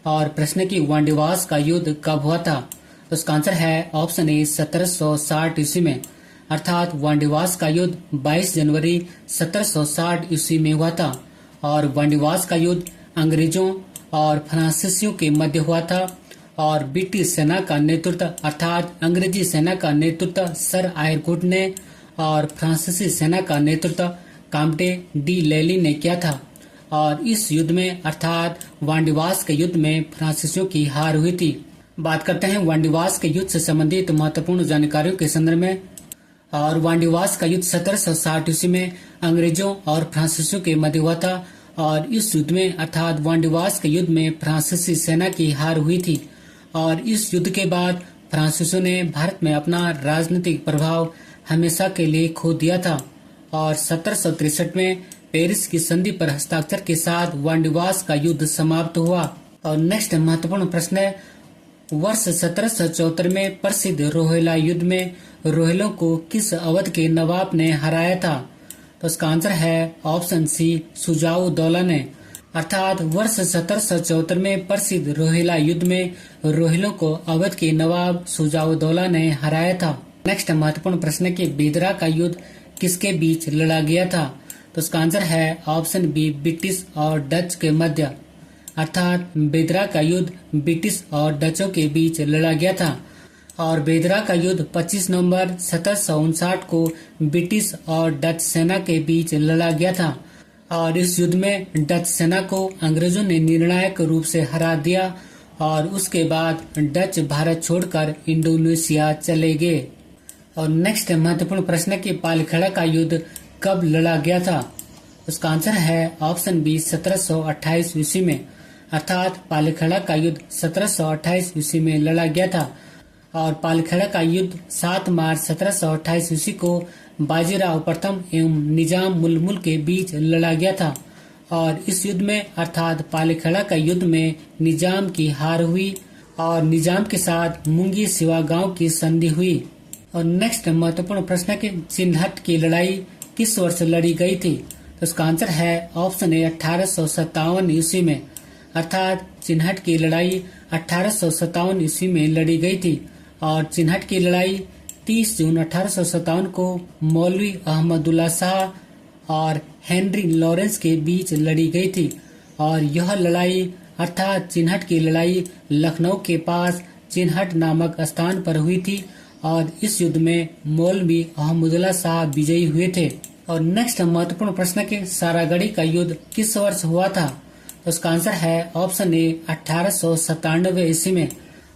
और प्रश्न की वांडीवास का युद्ध कब हुआ था? तो इसका आंसर है ऑप्शन ए 1760 ईस्वी में, अर्थात वांडीवास का युद्ध 22 जनवरी 1760 ईस्वी में हुआ था। और वांडीवास का युद्ध अंग्रेजों और फ्रांसीसियों के मध्य हुआ था और ब्रिटिश सेना का नेतृत्व अर्थात अंग्रेजी सेना का नेतृत्व सर आयरकुट ने और फ्रांसीसी सेना का नेतृत्व काम्टे डी लैली ने किया था। और इस युद्ध में अर्थात वांडीवास के युद्ध में फ्रांसीसियों की हार हुई थी। बात करते हैं वांडीवास के युद्ध से संबंधित महत्वपूर्ण जानकारियों के संदर्भ में। और वांडीवास का युद्ध 1760 ईस्वी में अंग्रेजों और फ्रांसीसियों के मध्य हुआ था और इस युद्ध में अर्थात वांडीवास के युद्ध में फ्रांसीसी सेना की हार हुई थी। और इस युद्ध के बाद फ्रांसीसियों ने भारत में अपना राजनीतिक प्रभाव हमेशा के लिए खो दिया था और 1763 में पेरिस की संधि पर हस्ताक्षर के साथ वांडीवास का युद्ध समाप्त हुआ। और नेक्स्ट महत्वपूर्ण प्रश्न है, वर्ष 1774 में प्रसिद्ध रोहिला युद्ध में रोहिलों को किस अवध के नवाब ने हराया था? तो इसका आंसर है ऑप्शन सी सुजाऊ दौला ने, अर्थात वर्ष 1774 में प्रसिद्ध रोहिला युद्ध में रोहिलों को अवध के नवाब सुजाऊ दौला ने हराया था। नेक्स्ट महत्वपूर्ण प्रश्न के बेदरा का युद्ध किसके बीच लड़ा गया था? तो इसका आंसर है ऑप्शन बी ब्रिटिश और डच के मध्य, अर्थात बेदरा का युद्ध ब्रिटिश और डचों के बीच लड़ा गया था। और बेदरा का युद्ध 25 नवंबर 1759 को ब्रिटिश और डच सेना के बीच लड़ा गया था और इस युद्ध में डच सेना को अंग्रेजों ने निर्णायक रूप से हरा दिया और उसके बाद डच भारत छोड़कर इंडोनेशिया चले गए। और नेक्स्ट महत्वपूर्ण प्रश्न की पालखेड़ा का युद्ध कब लड़ा गया था? उसका आंसर है ऑप्शन बी 1728 ईस्वी में, अर्थात पालखेड़ा का युद्ध 1728 ईस्वी में लड़ा गया था। और पालखेड़ा का युद्ध 7 मार्च 1728 ईस्वी को बाजीराव प्रथम एवं निजाम मुलमुल के बीच लड़ा गया था और इस युद्ध में अर्थात पालखेड़ा का युद्ध में निजाम की हार हुई और निजाम के साथ मुंगी सिवा गांव की संधि हुई। और नेक्स्ट महत्वपूर्ण प्रश्न है कि चिन्हट की लड़ाई किस वर्ष लड़ी गई थी? तो उसका आंसर है ऑप्शन ए 1857 ईस्वी में, अर्थात चिन्हट की लड़ाई 1857 ईस्वी में लड़ी गई थी। और चिन्हट की लड़ाई 30 जून 1857 को मौलवी अहमदुल्ला शाह और हेनरी लॉरेंस के बीच लड़ी गई थी और यह लड़ाई अर्थात चिन्हट की लड़ाई लखनऊ के पास चिन्हट नामक स्थान पर हुई थी और इस युद्ध में मौलवी अहमदुल्ला शाह विजयी हुए थे। और नेक्स्ट महत्वपूर्ण प्रश्न के सारागढ़ी का युद्ध किस वर्ष हुआ था? तो उसका आंसर है ऑप्शन ए 1897 ईस्वी में,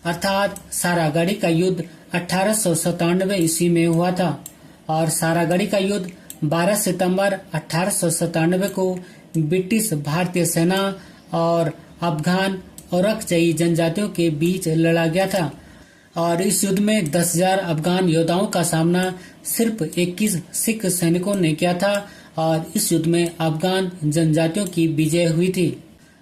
अर्थात सारागढ़ी का युद्ध 1897 ईस्वी में हुआ था। और सारागढ़ी का युद्ध 12 सितंबर 1897 को ब्रिटिश भारतीय सेना और अफगान औरकजई जनजातियों के बीच लड़ा गया था और इस युद्ध में 10,000 अफगान योद्धाओं का सामना सिर्फ 21 सिख सैनिकों ने किया था और इस युद्ध में अफगान जनजातियों की विजय हुई थी।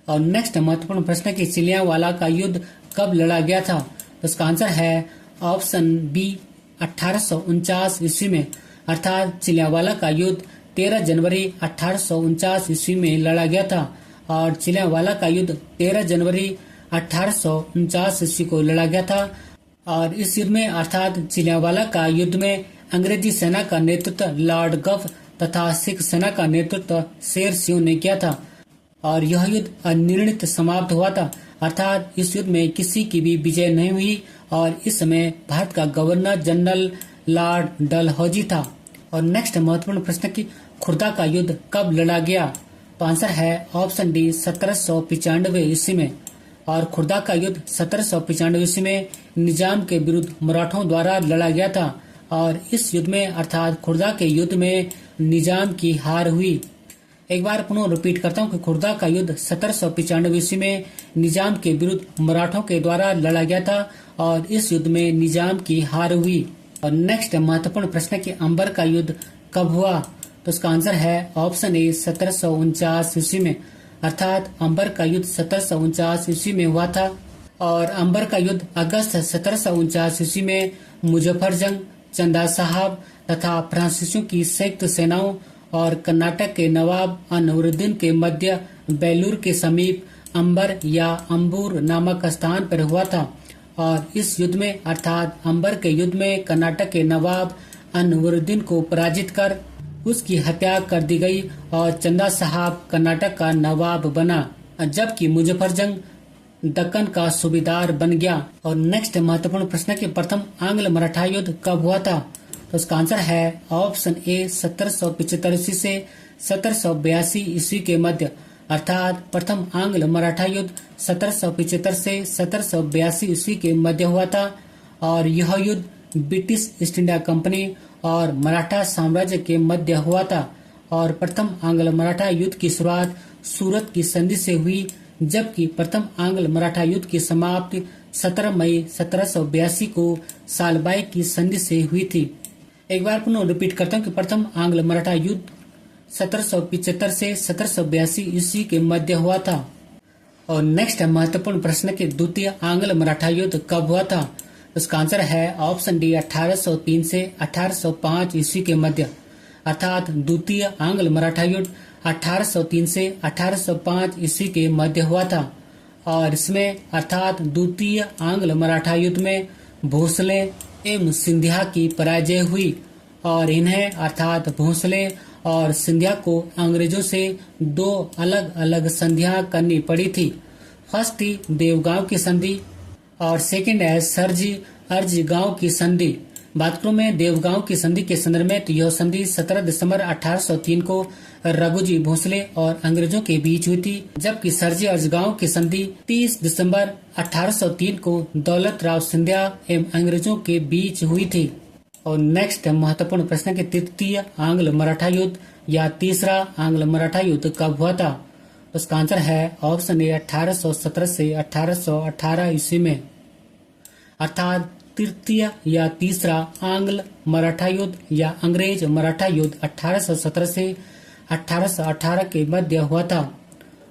और नेक्स्ट महत्वपूर्ण प्रश्न की चिलियांवाला का युद्ध कब लड़ा गया था? तो इसका आंसर है ऑप्शन बी 1849 ईस्वी में, अर्थात चिलियांवाला का युद्ध 13 जनवरी 1849 ईस्वी में लड़ा गया था और चिलियांवाला का युद्ध 13 जनवरी 1849 ईस्वी को लड़ा गया था। और इस युद्ध में अर्थात चिलियांवाला का युद्ध में अंग्रेजी सेना का नेतृत्व लॉर्ड गफ तथा सिख सेना का नेतृत्व शेर सिंह ने किया था और यह युद्ध अनिर्णित समाप्त हुआ था, अर्थात इस युद्ध में किसी की भी विजय नहीं हुई और इस समय भारत का गवर्नर जनरल लॉर्ड डलहौजी था। और नेक्स्ट महत्वपूर्ण प्रश्न की खुर्दा का युद्ध कब लड़ा गया? तो आंसर है ऑप्शन डी 1795 ईस्वी में और खुर्दा का युद्ध 1795 ईस्वी में निजाम के विरुद्ध मराठों द्वारा लड़ा गया था और इस युद्ध में अर्थात खुर्दा के युद्ध में निजाम की हार हुई। एक बार पुनः रिपीट करता हूँ कि खुर्दा का युद्ध 1795 ईस्वी में निजाम के विरुद्ध मराठों के द्वारा लड़ा गया था और इस युद्ध में निजाम की हार हुई। और नेक्स्ट महत्वपूर्ण प्रश्न कि अंबर का युद्ध कब हुआ? तो उसका आंसर है ऑप्शन ए 1749 ईस्वी में, अर्थात अंबर का युद्ध 1749 ईस्वी में हुआ था और अंबर का युद्ध अगस्त 1749 ईस्वी में मुजफ्फरजंग, चंदा साहब तथा फ्रांसीसियों की संयुक्त सेनाओं और कर्नाटक के नवाब अनवरुद्दीन के मध्य बेलूर के समीप अंबर या अंबूर नामक स्थान पर हुआ था। और इस युद्ध में अर्थात अंबर के युद्ध में कर्नाटक के नवाब अनवरुद्दीन को पराजित कर उसकी हत्या कर दी गई और चंदा साहब कर्नाटक का नवाब बना, जबकि मुजफ्फरजंग दक्कन का सूबेदार बन गया। और नेक्स्ट महत्वपूर्ण प्रश्न कि प्रथम आंग्ल मराठा युद्ध कब हुआ था? तो इसका आंसर है ऑप्शन ए 1775 ईस्वी से 1782 ईस्वी के मध्य, अर्थात प्रथम आंग्ल मराठा युद्ध 1775 से 1782 ईस्वी के मध्य हुआ था। और यह युद्ध ब्रिटिश ईस्ट इंडिया कंपनी और मराठा साम्राज्य के मध्य हुआ था। और प्रथम आंग्ल मराठा युद्ध की शुरुआत सूरत की संधि से हुई, जबकि प्रथम आंग्ल मराठा युद्ध की समाप्ति 17 मई 1782 को सालबाई की संधि से हुई थी। एक बार पुनः रिपीट करता हूँ कि प्रथम आंग्ल मराठा युद्ध 1775 से 1782 ईस्वी के मध्य हुआ था। और नेक्स्ट महत्वपूर्ण प्रश्न कि द्वितीय आंग्ल मराठा युद्ध कब हुआ था? उसका आंसर है ऑप्शन डी 1803 से 1805 ईस्वी के मध्य, अर्थात द्वितीय आंग्ल मराठा युद्ध 1803 से 1805 ईस्वी के मध्य हुआ था। और इसमें अर्थात द्वितीय आंग्ल मराठा युद्ध में भोसले एवं सिंधिया की पराजय हुई और इन्हें अर्थात भोसले और सिंधिया को अंग्रेजों से दो अलग अलग संधियां करनी पड़ी थी। फर्स्ट थी देवगांव की संधि और सेकंड है सरजी अर्जी गांव की संधि। बात करूं मैं देवगांव की संधि के संदर्भ में तो यह संधि 17 दिसंबर 1803 को रघुजी भोसले और अंग्रेजों के बीच हुई थी, जबकि सरजी अर्जगांव की संधि 30 दिसंबर 1803 को दौलत राव सिंधिया एवं अंग्रेजों के बीच हुई थी। और नेक्स्ट महत्वपूर्ण प्रश्न के तृतीय आंग्ल मराठा युद्ध या तीसरा आंग्ल मराठा युद्ध कब हुआ था? उसका आंसर है ऑप्शन ए 1817 से 1818 ईस्वी में, अर्थात तृतीय या तीसरा आंग्ल मराठा युद्ध या अंग्रेज मराठा युद्ध 1817 से 1818 के मध्य हुआ था।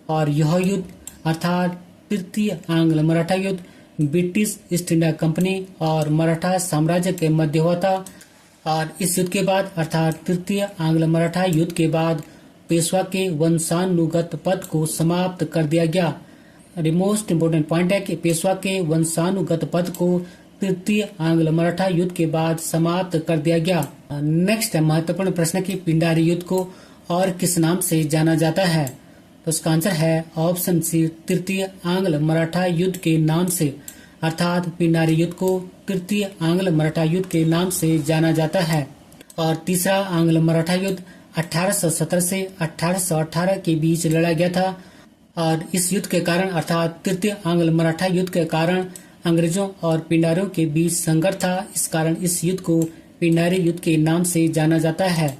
और यह युद्ध अर्थात तृतीय आंग्ल मराठा युद्ध ब्रिटिश ईस्ट इंडिया कंपनी और मराठा साम्राज्य के मध्य हुआ था। और इस युद्ध के बाद अर्थात तृतीय आंग्ल मराठा युद्ध के बाद पेशवा के वंशानुगत पद को समाप्त कर दिया गया। मोस्ट इम्पोर्टेंट पॉइंट है कि पेशवा के वंशानुगत पद को तृतीय आंग्ल मराठा युद्ध के बाद समाप्त कर दिया गया। नेक्स्ट महत्वपूर्ण प्रश्न की पिंडारी युद्ध को और किस नाम से जाना जाता है? तो उसका आंसर है ऑप्शन सी तृतीय आंग्ल मराठा युद्ध के नाम से, अर्थात पिंडारी युद्ध को तृतीय आंग्ल मराठा युद्ध के नाम से जाना जाता है। और तीसरा आंग्ल मराठा युद्ध 1817 से 1818 के बीच लड़ा गया था। और इस युद्ध के कारण अर्थात तृतीय आंग्ल मराठा युद्ध के कारण अंग्रेजों और पिंडारियों के बीच संघर्ष था, इस कारण इस युद्ध को पिंडारी युद्ध के नाम से जाना जाता है।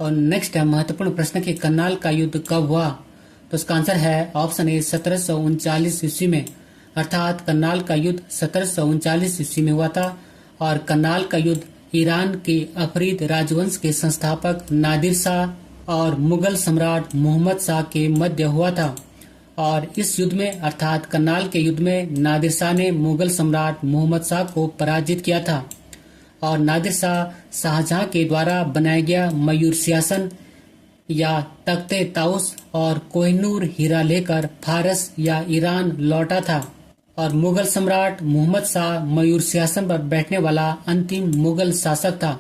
और नेक्स्ट है महत्वपूर्ण प्रश्न कि करनाल का युद्ध कब हुआ? तो उसका आंसर है ऑप्शन ए 1739 ईस्वी में, अर्थात करनाल का युद्ध 1739 ईस्वी में हुआ था। और करनाल का युद्ध ईरान के अफरीद राजवंश के संस्थापक नादिर शाह और मुगल सम्राट मोहम्मद शाह के मध्य हुआ था। और इस युद्ध में अर्थात करनाल के युद्ध में नादिर शाह ने मुगल सम्राट मोहम्मद शाह को पराजित किया था। और नादिर शाह शाहजहां के द्वारा बनाया गया मयूर सिंहासन या तख्ते ताउस और कोहिनूर हीरा लेकर फारस या ईरान लौटा था। और मुगल सम्राट मोहम्मद शाह मयूर सिंहासन पर बैठने वाला अंतिम मुगल शासक था।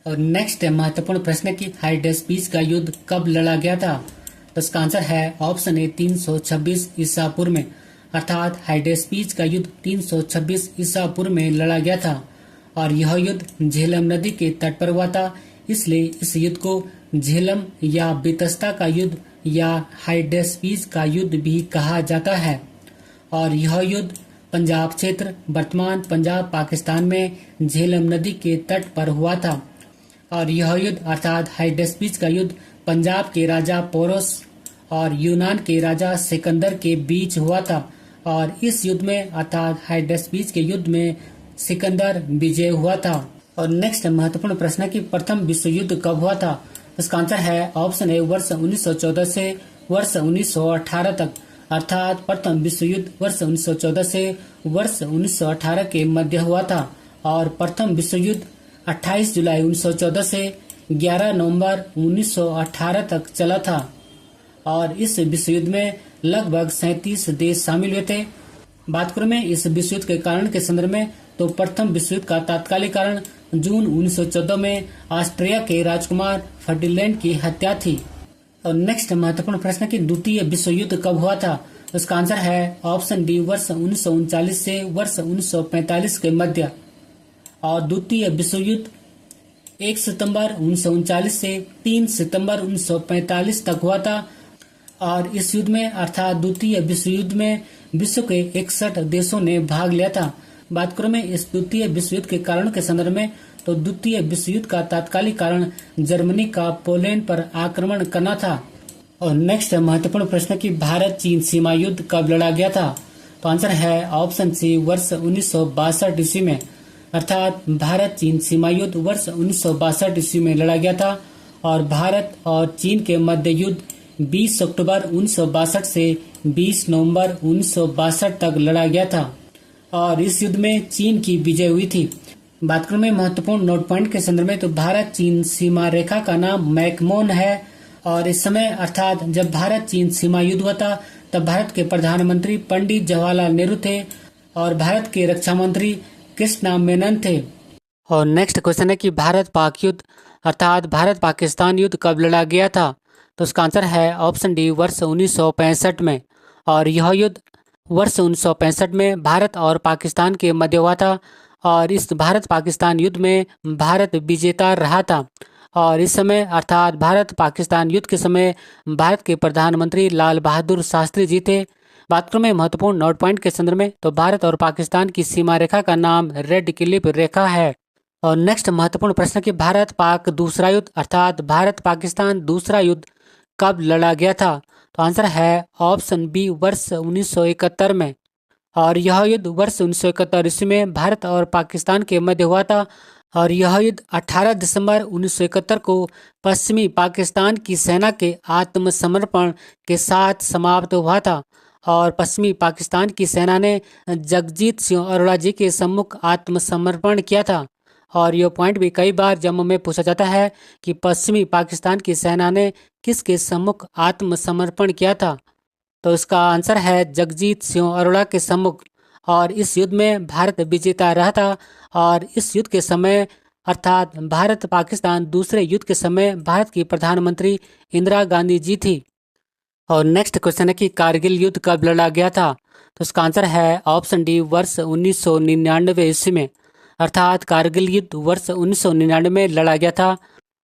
और नेक्स्ट महत्वपूर्ण प्रश्न की हाइडेस्पीच का युद्ध कब लड़ा गया था? तो इसका आंसर है ऑप्शन ए 326 ईसा पूर्व में, अर्थात हाइडेस्पीच का युद्ध 326 ईसा पूर्व में लड़ा गया था। और यह युद्ध झेलम नदी के तट पर हुआ था, इसलिए इस युद्ध को झेलम या बेतस्ता का युद्ध या हाइडेस्पीच का युद्ध भी कहा जाता है। और यह युद्ध पंजाब क्षेत्र वर्तमान पंजाब पाकिस्तान में झेलम नदी के तट पर हुआ था। और यह युद्ध अर्थात हाइडेस्पीच का युद्ध पंजाब के राजा पोरस और यूनान के राजा सिकंदर के बीच हुआ था। और इस युद्ध में अर्थात हाइडेस्पीच के युद्ध में सिकंदर विजय हुआ था। और नेक्स्ट महत्वपूर्ण प्रश्न की प्रथम विश्व युद्ध कब हुआ था? इसका आंसर है ऑप्शन ए वर्ष 1914 से वर्ष 1918 तक, अर्थात प्रथम विश्व युद्ध वर्ष 1914 से वर्ष 1918 के मध्य हुआ था। और प्रथम विश्व युद्ध 28 जुलाई 1914 से 11 नवंबर 1918 तक चला था। और इस विश्व युद्ध में लगभग 37 देश शामिल हुए थे। बात करूं मैं इस विश्व युद्ध के कारण के संदर्भ में, तो प्रथम विश्व युद्ध का तात्कालिक कारण जून 1914 में ऑस्ट्रिया के राजकुमार फर्डिनैंड की हत्या थी। और नेक्स्ट महत्वपूर्ण प्रश्न कि द्वितीय विश्व युद्ध कब हुआ था? उसका आंसर है ऑप्शन डी, वर्ष 1939 से वर्ष 1945 के मध्य। और द्वितीय विश्व युद्ध 1 सितंबर 1939 से 3 सितंबर 1945 तक हुआ था। और इस युद्ध में अर्थात द्वितीय विश्व युद्ध में विश्व के 61 देशों ने भाग लिया था। बात करूं मैं इस द्वितीय विश्व युद्ध के कारण के संदर्भ में, तो द्वितीय विश्व युद्ध का तात्कालिक कारण जर्मनी का पोलैंड पर आक्रमण करना था। और नेक्स्ट महत्वपूर्ण प्रश्न कि भारत चीन सीमा युद्ध कब लड़ा गया था? तो आंसर है ऑप्शन सी, वर्ष 1962 ईस्वी में। अर्थात भारत चीन सीमा युद्ध वर्ष 1962 ईस्वी में लड़ा गया था। और भारत और चीन के मध्य युद्ध 20 अक्टूबर 1962 से 20 नवंबर 1962 तक लड़ा गया था। और इस युद्ध में चीन की विजय हुई थी। बात करूं मैं महत्वपूर्ण नोट पॉइंट के संदर्भ में, तो भारत चीन सीमा रेखा का नाम मैकमोन है। और इस समय अर्थात जब भारत चीन सीमा युद्ध हुआ था, तब भारत के प्रधानमंत्री पंडित जवाहरलाल नेहरू थे और भारत के रक्षा मंत्री कृष्णा मेनन थे। और नेक्स्ट क्वेश्चन है कि भारत पाक युद्ध अर्थात भारत पाकिस्तान युद्ध कब लड़ा गया था? तो उसका आंसर है ऑप्शन डी, वर्ष 1965 में। और यह युद्ध वर्ष 1965 में भारत और पाकिस्तान के मध्य हुआ था। और इस भारत पाकिस्तान युद्ध में भारत विजेता रहा था। और इस समय अर्थात भारत पाकिस्तान युद्ध के समय भारत के प्रधानमंत्री लाल बहादुर शास्त्री जी थे। बात करूं मैं महत्वपूर्ण नोट पॉइंट के संदर्भ में, तो भारत और पाकिस्तान की सीमा रेखा का नाम रेड क्लिफ रेखा है। और नेक्स्ट महत्वपूर्ण प्रश्न कि भारत पाक दूसरा युद्ध अर्थात भारत पाकिस्तान दूसरा युद्ध कब लड़ा गया था? तो आंसर है ऑप्शन बी, वर्ष 1971 में। और यह युद्ध वर्ष 1971 ईस्वी में भारत और पाकिस्तान के मध्य हुआ था। और यह युद्ध 18 दिसंबर 1971 को पश्चिमी पाकिस्तान की सेना के आत्मसमर्पण के साथ समाप्त हुआ था। और पश्चिमी पाकिस्तान की सेना ने जगजीत सिंह अरोड़ा जी के सम्मुख आत्मसमर्पण किया था। और यह पॉइंट भी कई बार जम्मू में पूछा जाता है कि पश्चिमी पाकिस्तान की सेना ने किसके सम्मुख आत्मसमर्पण किया था? तो इसका आंसर है जगजीत सिंह अरोड़ा के सम्मुख। और इस युद्ध में भारत विजेता रहा था। और इस युद्ध के समय अर्थात भारत पाकिस्तान दूसरे युद्ध के समय भारत की प्रधानमंत्री इंदिरा गांधी जी थी। और नेक्स्ट क्वेश्चन है कि कारगिल युद्ध कब लड़ा गया था? तो इसका आंसर है ऑप्शन डी, वर्ष 1999 ईस्वी में। अर्थात कारगिल युद्ध वर्ष 1999 में लड़ा गया था।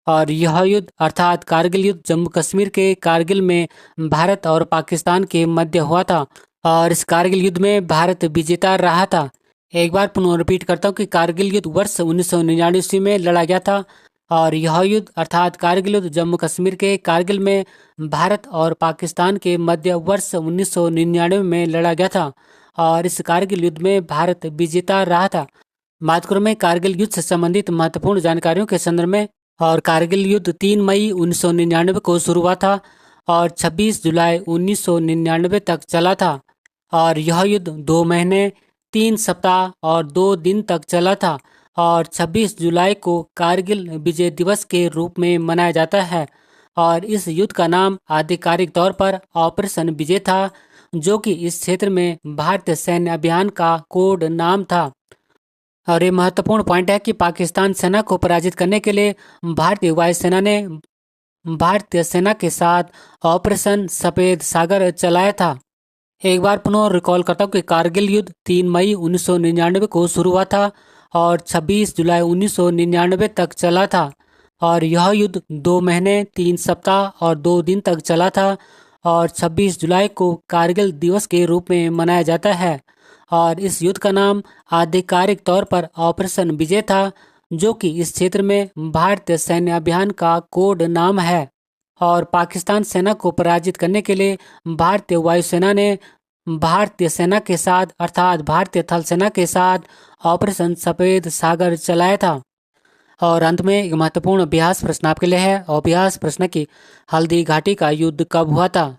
और यह युद्ध अर्थात कारगिल युद्ध जम्मू कश्मीर के कारगिल में भारत और पाकिस्तान के मध्य हुआ था। और इस कारगिल युद्ध में भारत विजेता रहा था। एक बार पुनः रिपीट करता हूँ कि कारगिल युद्ध वर्ष 1999 ईस्वी में लड़ा गया था। और यह युद्ध अर्थात कारगिल युद्ध जम्मू कश्मीर के कारगिल में भारत और पाकिस्तान के मध्य वर्ष 1999 में लड़ा गया था। और इस कारगिल युद्ध में भारत विजेता रहा था। बात करूं मैं कारगिल युद्ध से संबंधित महत्वपूर्ण जानकारियों के संदर्भ में, और कारगिल युद्ध 3 मई 1999 को शुरू हुआ था और 26 जुलाई 1999 तक चला था। और यह युद्ध 2 महीने 3 सप्ताह और 2 दिन तक चला था। और 26 जुलाई को कारगिल विजय दिवस के रूप में मनाया जाता है। और इस युद्ध का नाम आधिकारिक तौर पर ऑपरेशन विजय था, जो कि इस क्षेत्र में भारतीय सैन्य अभियान का कोड नाम था। और ये महत्वपूर्ण पॉइंट है कि पाकिस्तान सेना को पराजित करने के लिए भारतीय वायुसेना ने भारतीय सेना के साथ ऑपरेशन सफेद सागर चलाया था। एक बार पुनः रिकॉल करता हूँ कि कारगिल युद्ध 3 मई 1999 को शुरू हुआ था और 26 जुलाई 1999 तक चला था। और यह युद्ध 2 महीने 3 सप्ताह और 2 दिन तक चला था। और 26 जुलाई को कारगिल दिवस के रूप में मनाया जाता है। और इस युद्ध का नाम आधिकारिक तौर पर ऑपरेशन विजय था, जो कि इस क्षेत्र में भारतीय सैन्य अभियान का कोड नाम है। और पाकिस्तान सेना को पराजित करने के लिए भारतीय वायुसेना ने भारतीय सेना के साथ अर्थात भारतीय थल सेना के साथ ऑपरेशन सफेद सागर चलाया था। और अंत में एक महत्वपूर्ण अभ्यास प्रश्न आपके लिए है। और अभ्यास प्रश्न की हल्दी घाटी का युद्ध कब हुआ था?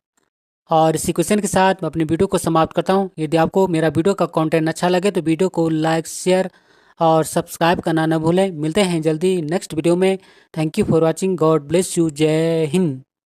और इसी क्वेश्चन के साथ मैं अपनी वीडियो को समाप्त करता हूं। यदि आपको मेरा वीडियो का कंटेंट अच्छा लगे तो वीडियो को लाइक, शेयर और सब्सक्राइब करना न भूलें। मिलते हैं जल्दी नेक्स्ट वीडियो में। Thank you for watching. God bless you. जय हिंद।